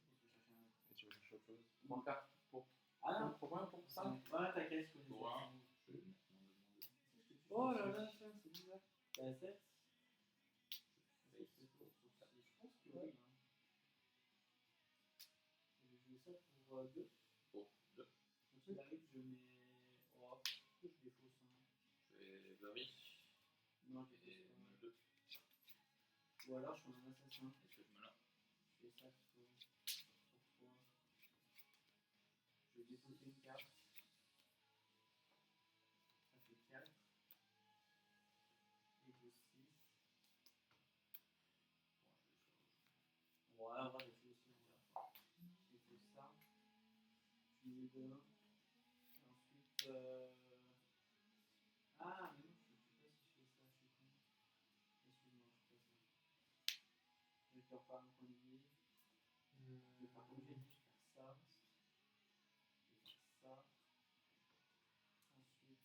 Et tu vas chercher autre chose. Prends carte pour. Ah non. Pour combien? Pour ça? Ouais, t'inquiète, je connais Pour ça. un. Je vais mettre mon demande. Oh là là, ça, c'est bizarre. T'as 7. Je pense que oui. Hein. Je vais jouer ça pour 2. Pour 2. Quand il arrive, je mets. Oh, je défausse. Hein. Je vais Bury. Non, je Et défausse. me 2. Ou alors, je suis un assassin. Est-ce que je me lance? Je fais ça pour 3. Je vais défausser une carte. Ça fait 4. Et 2, 6. Ouais, on va défausser aussi. Je fais ça. Je mets 2. Ensuite. Ah, mais non, je sais pas si je fais ça. Je suis con. Excuse-moi, je fais ça. Je perds pas un point de vie. Mais par contre, j'ai dû faire ça. Je vais faire ça. Ensuite,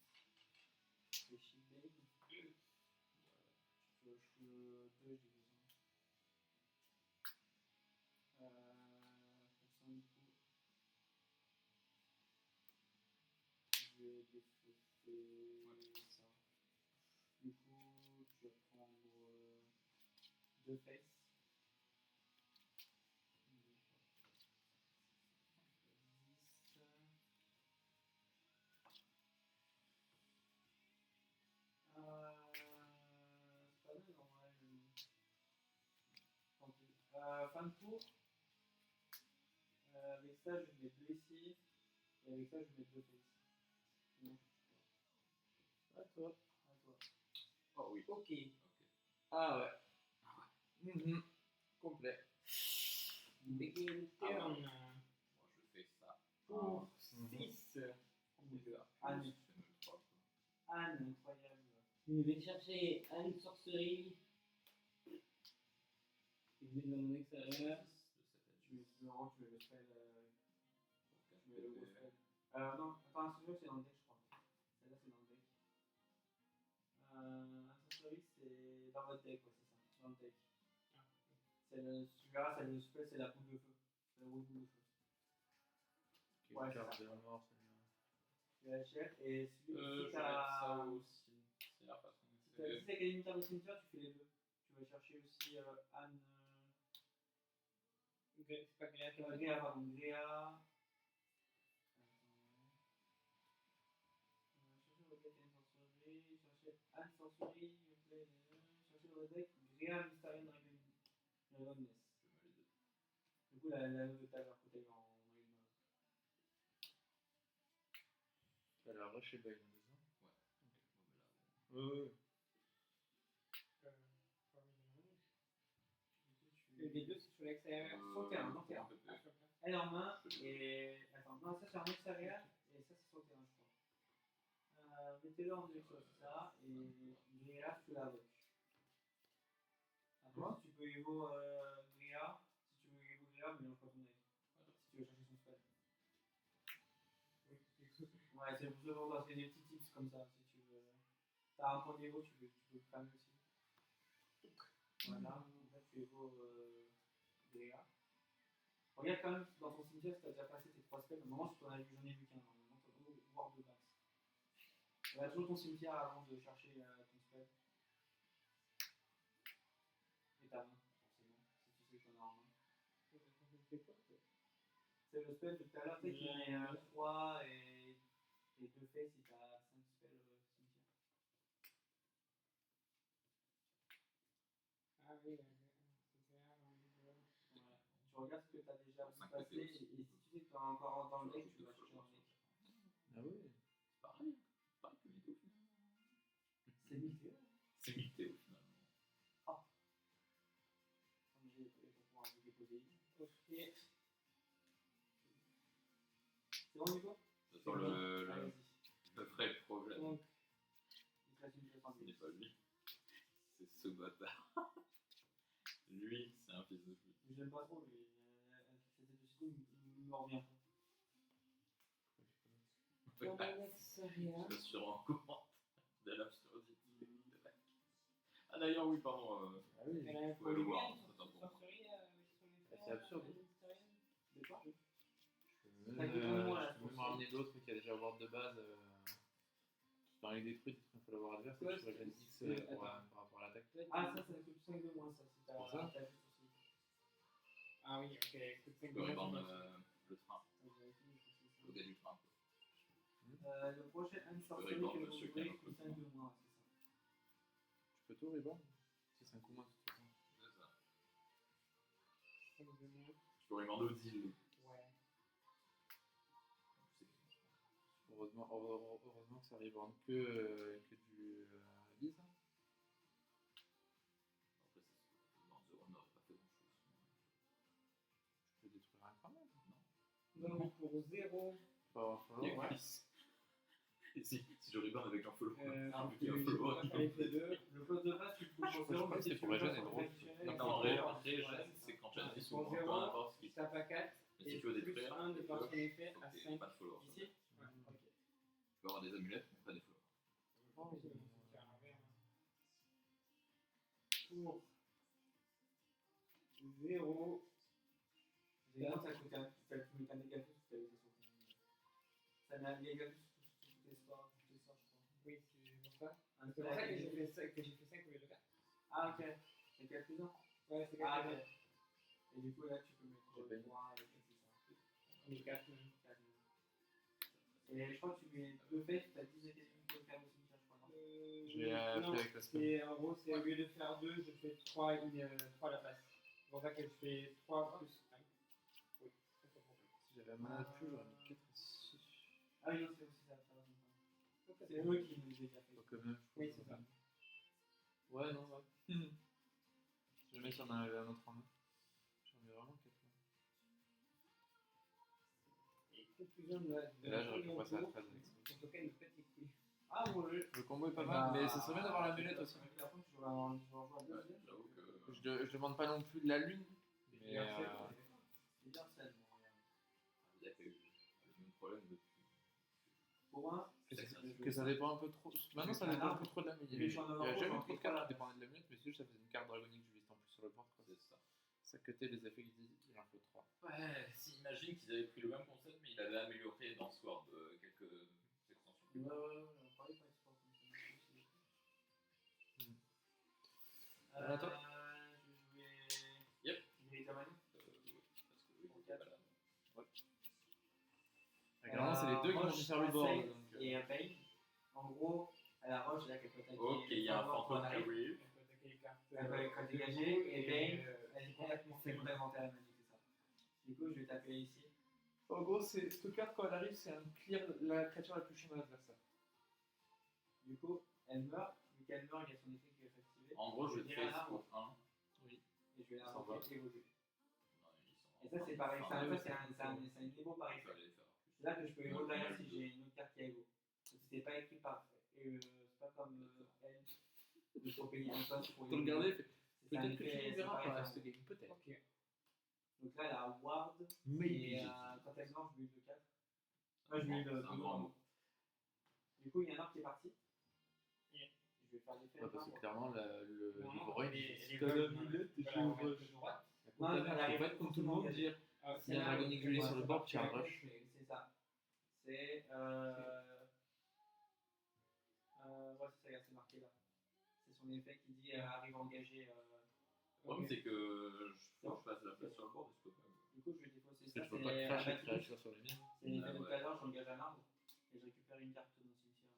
je fais Shieldblade. Je pioche 2, j'ai besoin. Pour ça, du coup, je vais défausser ça. Du coup, tu vas prendre 2 faces. C'est pas mal, en vrai. Tant pis. Fin de tour. Avec ça, je vais mettre 2 ici. Et avec ça, je vais mettre 2 faces. Non. À toi. À toi. Oh oui. Ok. Ah ouais. Complet. Begin Ah ouais. turn. Moi, je fais ça. Pour Mhm. 6. Anne. C'est même 3. Anne, incroyable. Je vais chercher une sorcerie. Je vais dans mon extérieur. Tu mets le rôle, tu mets le spell. Tu mets le gros spell. Non, attends, un c'est dans le deck, je crois. Celle-là, c'est dans le deck. Un sorcery, c'est dans votre deck, ouais, c'est ça. Dans le deck. Tu verras, c'est le spell, c'est la boule de feu. C'est la grosse boule de feu. Quelle Ouais, c'est carte ça. de la mort, celle-là. Tu l'achètes et Je si vais mettre t'as ça aussi. C'est la façon dont si t'as 10 académitaires de cimetière, tu fais les deux. Tu vas chercher aussi Anne. C'est pas grave. Gréa, pardon, Gréa. Chercher le deck Anne Sorcerie, chercher Anne Sorcerie, chercher le deck Gréa Mystérienne Dragoness. Du coup, la de ta leur côté en moyenne. Elle a rush et bail, c'est ça? Ouais. Ouais. Les deux, c'est sur l'extérieur. Sur le terrain, dans le terrain. peu. Elle est en main et. Attends, non, ça c'est en extérieur et ça c'est sur le terrain, je crois. Mettez-le en direction, c'est ça, et Gréa, tu l'as avec. Après, Quoi si tu peux Evo Gréa, si tu veux Evo Gréa, mais non, pas ton deck. Si tu veux chercher son spell. Ouais, c'est pour ça qu'on c'est des petits tips comme ça, si tu veux. T'as un point d'Evo, tu peux le cramer aussi. Voilà, en fait, tu Evo Gréa. Regarde quand même dans ton cimetière si t'as déjà passé tes 3 spells. Normalement, j'en ai vu qu'un, normalement, voire 2 max. Regarde toujours ton cimetière avant de chercher ton spell. Et ta main, forcément, si tu sais que t'en as en main. C'est le spell de tout à l'heure, tu sais, qui met 3 et 2 faits si t'as 5 spells cimetière. Ah oui, Ouais. Tu regardes ce que t'as déjà Pour cinq passé côtés et aussi. si tu sais que t'en as encore dans le deck, tu vas chercher dans le deck. Ah oui. Pareil. Pareil que Mytho finalement. C'est Mythéo. C'est Mythéo finalement. Comme j'ai pour pouvoir vous déposer. ok. C'est bon, Nico? J'attends Allez-y. le vrai problème. Donc, Il te reste une pièce en Ce n'est plus. pas lui. C'est ce bâtard. Lui, c'est un fils de pute. J'aime pas trop, lui. C'était de sitôt, il me revient pas. dans mon extérieur. Je suis en courant de l'absurdité. Ah d'ailleurs, oui, pardon. Ah oui. Elle a un Faut le voir, polymère, c'est un bon. sorcerie avec son effet. C'est absurde. De quoi? Je peux T'as que ton nom, là, je peux même ramener d'autres qui a déjà ward de base. Dans les détruits, il faut l'avoir adverse. Ouais, Je régène X c'est- par rapport à l'attaque. Ah, ça coûte 5 de moins, ça. Si t'as Pour ça t'as juste aussi. Ah oui, ok. Écoute, Je peux répandre le train, Donc, j'avais fini, je pense que le gars du train. le prochain Unsorcery répandre que vous monsieur ouvrez Cano, coûte 5 de moins, c'est ça. Tu peux tout reborn? C'est un coup moins de toute façon. C'est ça. Ça me demande. Je peux répandre au deal. Ouais. Heureusement que ça reborn que du Lise. Après, dans The One, on n'aurait pas fait grand chose. Tu peux détruire un quand même. Donc pour 0, Pas Il y a ouais. Chris. Et si je reborn avec un follow, alors, il y a un follow. avec les deux. Le code de base, tu le trouves Je sur crois que mais c'était si pour tu veux Regen faire et ton Drôle. traditionnel, Non, c'est en pour- vrai, Ouais, c'est quand tu as dit Pour souvent, peu 0, importe ce je qui tape à 4. Mais si tu veux plus détruire, 1 de par son effet à faut 5. pas de follow. Ici? Ouais. Ok. Tu peux avoir des amulettes, mais pas des follow. Pour 0, Évidemment, ça coûte tu mets un négatif, tu fais ça sur ton. Ça met un négatif sur tous tes sorts, je crois. oui, c'est pour ça. Un C'est pour ça que négatif. j'ai fait 5 au lieu de 4. Ah, ok. C'est 4 plus 1. Ouais, c'est Ah, 4. ok. Et du coup, là, tu peux J'ai mettre pas 3 et 4, c'est ça. Mais 4. Et je crois que tu mets 2 faits, tu as 10 académies de faire au cimetière, je crois, non? Je l'ai fait non, avec la spell. c'est en gros, c'est au lieu de faire 2, je fais 3 à la place. C'est pour ça que je fais 3 plus 5. Oui, ça c'est bon. Si j'avais un mana de plus, j'aurais mis 4 ici. Ah oui, non, c'est aussi ça. C'est eux qui nous ont déjà fait. Pas quand même. je Oui, pense. c'est ça. Ouais, non, ouais. Si jamais si on en avait un autre en main. J'en ai vraiment 4 mains. Et conclusion de la. Et là, j'aurais pu mon passer à tour, 13 avec ça. mon token ne pète les couilles. Ah, bon, Le combo est pas mal, mais ça serait bien d'avoir l'amulette aussi. Par contre, je vais en jouer un Ouais, deuxième. j'avoue que. Je demande pas non plus de la lune, mais C'est bien celle, bon, regarde. Il a fait le même problème depuis. Pour moi, que ça dépend un peu trop. Maintenant, ça dépend un peu trop de l'amulette. Il y j'en a ai jamais un trop de peu, cartes qui dépendaient de l'amulette, mais c'est juste ça faisait une carte dragonique que je viste en plus sur le board. C'est ça. Ça cutait les effets qui disent il en faut 3. Ouais, si, imagine qu'ils avaient pris le même concept, mais ils l'avaient amélioré dans Sword. C'est Ouais, on parlait pas de sport comme ça. Attends. Je vais jouer. Yep. Vérita Manu. Parce que oui, Pour j'étais pas quatre. là. Clairement, c'est les deux qui vont Roche, faire le board. Marseille donc, Et Bane. En gros, à la Roche, là, qu'elle peut attaquer. Ok, il y a un Favor, fantôme qui Tonari. arrive. On peut attaquer les cartes. Elle va être dégagée et Bane, elle est complètement terre magique, c'est ça. Du coup, je vais taper ici. En gros, cette carte, quand elle arrive, c'est un clear la créature la plus chère de l'adversaire. Du coup, elle meurt. Vu qu'elle meurt, il y a son effet qui va s'activer. En gros, je vais te tirer fais un arbre pour 1. et je vais Ça la va. renvoyer évoluer. Et Et ça, c'est pareil. C'est un évo par effet. C'est là que je peux évo derrière si j'ai une autre carte qui a évo. Parce que c'est pas écrit par. C'est pas comme elle. Il faut payer un poste pour Pour le garder, C'est un peut-être que effet, tu le c'est verras pareil, par ça. reste game, peut-être. Ok. Donc là, elle a Ward. Maybe. Et quand elle meurt, je build le 4. Moi, je build C'est un le grand mot. Du coup, il y a un arbre qui est parti. Yeah. Je vais faire l'effet. Ouais, parce que clairement, le livre elle est c'est bonne, comme il est, elle va la remettre de droite. Non, elle arrive pas être comme tout le monde, dire Ah, il y a un dragonique gelé sur le bord, tu as un Ouais, rush. c'est ça. C'est. Ouais, c'est ça, regarde, c'est marqué là. C'est son effet qui dit arrive engagé. Le problème, c'est que faut que je fasse la place sur le bord, parce que Du coup, je vais défausser Parce que ça. tu peux pas cracher la C'est créature sur les miennes. l'effet Ah de ouais. tout à l'heure, j'engage un arbre et je récupère une carte dans le cimetière.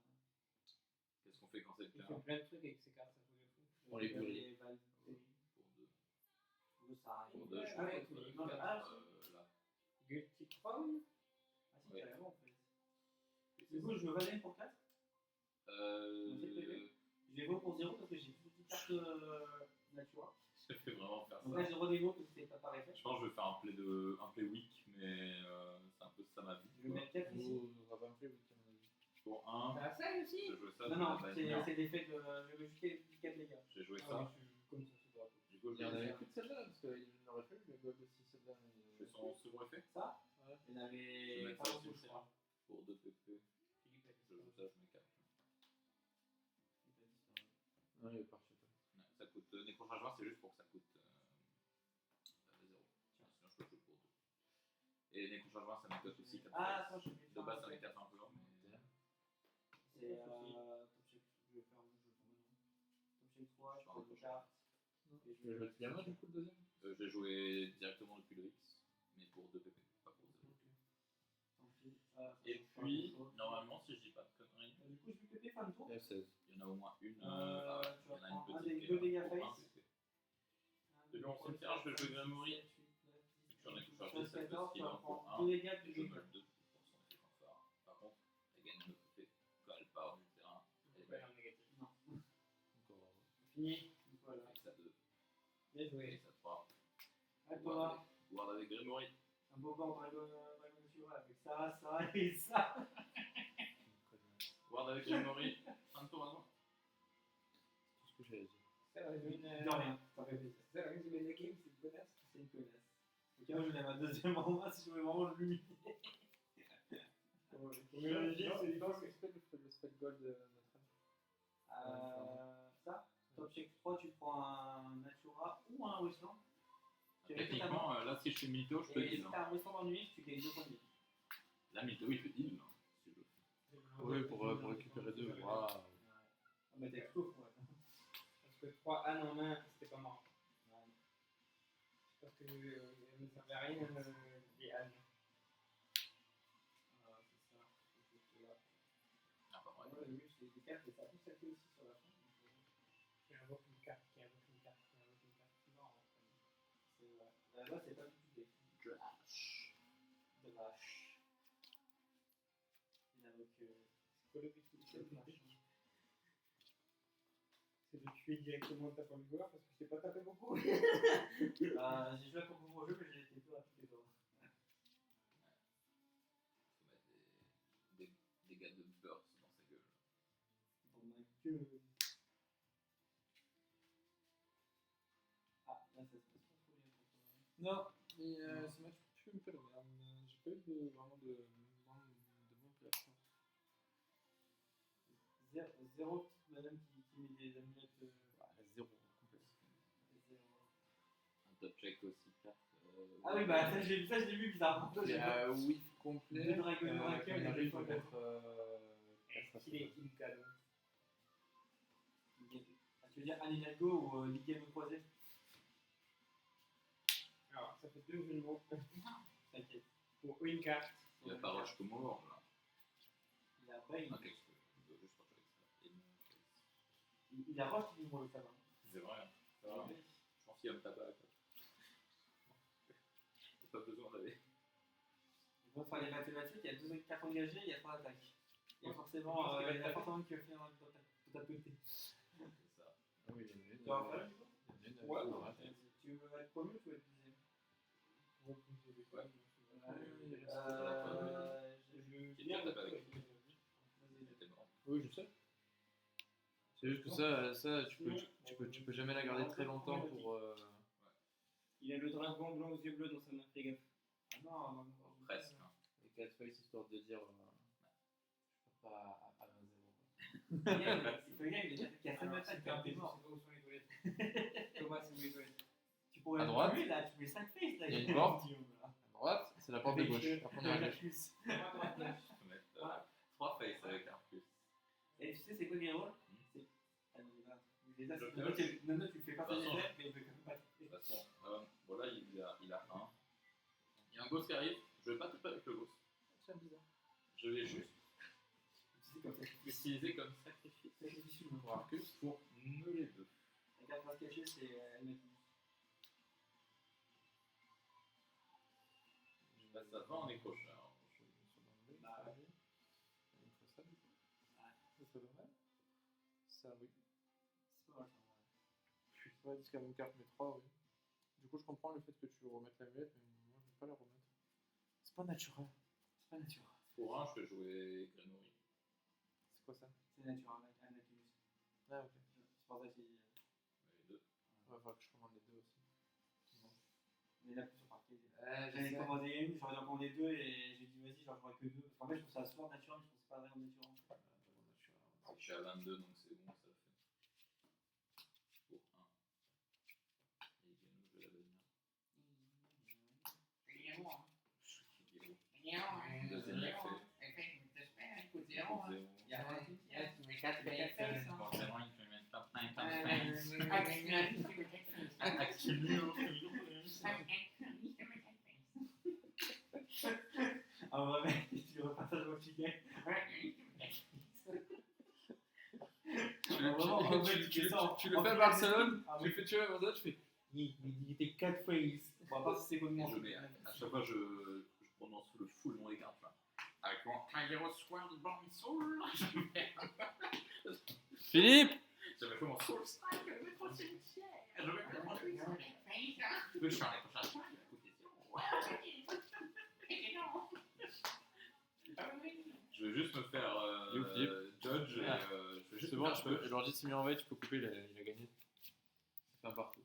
qu'est-ce qu'on fait quand c'est le Il cas fait plein de trucs avec ces cartes, ça fout des trucs. On les brûle. Pour 2. Ça arrive. Pour 2, je Ah ouais, peux oui, non, quatre. ah, là. Guilty Crown. Ah si, Ouais. carrément en fait. Du coup, je me valide pour 4. Je vais pour 0 parce que j'ai plus de cartes Natura. Je fais vraiment faire Donc là, ça. 0 d'égo parce que c'est pas par effet. Je pense que je vais faire un play weak, mais c'est un peu ça ma vie. Je vais mettre 4 ici. On va pas me faire, oui, à mon avis. Pour 1, T'as ça aussi? je joue ça. Non, je non, vais mettre c'est l'effet de. Je vais juste 4 dégâts. J'ai joué Ah ça. oui, comme ça, c'est droit. Du coup, Il y en je avait plus de celle-là, parce qu'il aurait fallu le gold aussi, celle-là. fais son second effet. Ça, Ouais. il y en Je avait vais mettre pas ça beaucoup, aussi, je crois. pour 2 PP. Je joue ça, je mets 4. Non, il est parti. Ça coûte. Nécrochargement, c'est juste pour que ça coûte 0. Sinon, je peux jouer pour 2. Et Nécrochargement, ça me coûte aussi 4. Ah, attends, je vais De faire base, un ça met truc. 4 un peu, mais. C'est. Top check, je vais faire un jeu pour maintenant. Top check 3, je prends une carte. Et Tu veux jouer bien du coup le deuxième? J'ai joué directement depuis le X, mais pour 2 PP, pas pour 0. Tant pis. Et puis, normalement, si je dis pas de conneries, Du coup, je vais péter fin de tour. F16. il y en a au moins une. Tu il y en a vas une prendre un petite. des deux dégâts pour un face. PP. Depuis mon cimetière, je vais jouer Gramory. J'en ai touché un, ça peut se heal pour 1. 2 dégâts, Et je meuble 2 pour son effet fanfare. Par contre, elle gagne le PP quand elle part du terrain. Elle Ouais, gagne en négatif. Non. Encore. Fini. Voilà. avec sa 2 Bien et joué. sa 3. À toi, Guard avec Gramory. un beau banc Dragon Natura avec ça, ça et ça. Guard avec Gramory. 5 tours avant. Tout ce que j'avais dit. Ça résume De rien, ça fait plaisir. ça résume la game, c'est une connasse. C'est une connasse. Ok, moi je l'ai ma deuxième en main si je voulais vraiment l'humilier. C'est Comment ça s'appelle le spell gold de notre Ça, top check 3, tu prends un Natura ou un Wasteland. Techniquement, là, si je suis Milto, je peux Et si heal. t'as un Wasteland en nuit, tu gagnes 2 points de vie. Là, Milto, il peut heal. Si je veux. Oui, pour récupérer 2. Waouh. Ah, bah t'es tout, ouais. Parce que 3 ânes en main, c'était pas mort. Parce que ne servait à rien les ânes. Ah, c'est ça. Juste là. Ah, pas vrai. Ouais, oui, c'est des cartes et ça peut s'activer aussi sur la fin. Qui invoque une carte, qui invoque une carte, qui invoque une carte. Non, C'est vrai. Là, c'est pas du tout des Trash. de vache. Il invoque. c'est quoi le but du jeu? C'est de tuer directement ta pomme joueur parce que je t'ai pas tapé beaucoup. J'ai joué à beaucoup de jeux, mais j'ai été peu à tous les tours. Faut mettre des dégâts de burst dans sa gueule. Dans ma gueule. Ah, là, ça se passe pas trop bien pour toi. Non, mais ce match pue un peu la merde. J'ai pas eu vraiment de bons places. Zéro petite madame qui met des amulettes. 0 complet. Zéro. Un top check aussi, carte. Ah oui, bah ça, je l'ai vu bizarrement. Il y a whiff complet. Deux dragons quand raquels, il des arrive, fois, faut mettre Et fasse Il est Incado. Ah, tu veux dire Anne Hidalgo ou Ligano croisé? Alors, ça fait 2 jeux de mots. T'inquiète. Pour une carte. Il a pas Roche comme mort là. Il a pas une. Ok, je peux juste partir avec ça. Il a Roche qui numéro le tabac. C'est vrai. C'est vrai. Je pense qu'il y a un tabac. Pas besoin d'aller. Pour faire les mathématiques, il y a 2 cartes engagées, il y a 3 attaques. Il y a forcément qui va finir dans ta côté. C'est ça. Ah oui, il y en a une. Tu vas en faire une, du coup? Il y en a une. Ouais, dans non. la tête. Tu veux être premier ou tu veux être deuxième? Ouais. Qui vient tape avec. Vas-y. C'était mort. Oui, je sais. C'est juste que ça tu peux jamais la garder très longtemps pour. Il a le dragon blanc aux yeux bleus dans sa main, fais gaffe. Ah non, non, Presque. Hein. Et 4 feuilles, histoire de dire. Je pars pas à 20-0. Il faut gagner, il y a 5 attaques, t'es Je sais mort. pas où sont les toilettes. Thomas, c'est où les toilettes? Tu pourrais À droite. tuer, là, tu mets 5 faces là. Il y a une porte. À droite, c'est la porte de gauche. La première à gauche. Je peux mettre 3 faces avec un plus. Et tu sais, c'est quoi les rôles? C'est. Ah non, il va. Déjà, Je non, tu fais pas De ça toute façon, mais il veut quand même pas. De toute façon, voilà, il a un. Il y a un ghost qui arrive. Je vais pas taper avec le ghost. C'est bizarre. Je vais juste Tu sais, comme ça, l'utiliser comme sacrifice c'est difficile. Pour Arcus. pour me les deux. La carte face cachée, c'est Elmatis. Bah, ça va en décrocheur. Bah, ouais. Ça, du coup. Ça serait pas mal. Ça, oui. C'est pas mal ça. Ouais, 10 une carte, mais 3, oui. Du coup, je comprends le fait que tu remettes la mulette, mais moi, je vais pas la remettre. C'est pas naturel. C'est pas naturel. Pour un, je vais jouer Grenouille. C'est quoi ça? C'est naturel, Anakimus. Ah, ok. C'est pour ça qu'il. Les deux. Ouais, faudra que je commande les deux aussi. Mais là, plus sur parquet. Je J'en ai sais. commandé une, j'en ai commandé 2 et j'ai dit vas-y, j'en jouerai que 2. Parce qu'en fait, je trouve ça sport naturel, je trouve que c'est pas vraiment naturel. Je suis à 22, donc c'est bon, ça le fait. Pour un. Et Grenouille, je vais la bannir. Deuxième effet. Zéro. Il y a un truc. Forcément, il peut mettre plein de Ah ouais, mec, tu repasses à le chicken. Tu le fais à Barcelone, tu le fais tuer à Barcelone, tu fais. Il était 4 phases. Bon, à part si c'est comme moi. Je mets, à chaque fois, je prononce le full nom des cartes là. Avec moi, quand il reçoit le bon soul, Philippe! j'avais fait mon soul strike, je vais mettre au cimetière. Je vais mettre mon je suis en prochaine je vais juste me faire judge et je vais juste C'est bon, tu peux. L'ordi s'est mis en veille, tu peux couper, il a gagné. Ça fait un partout.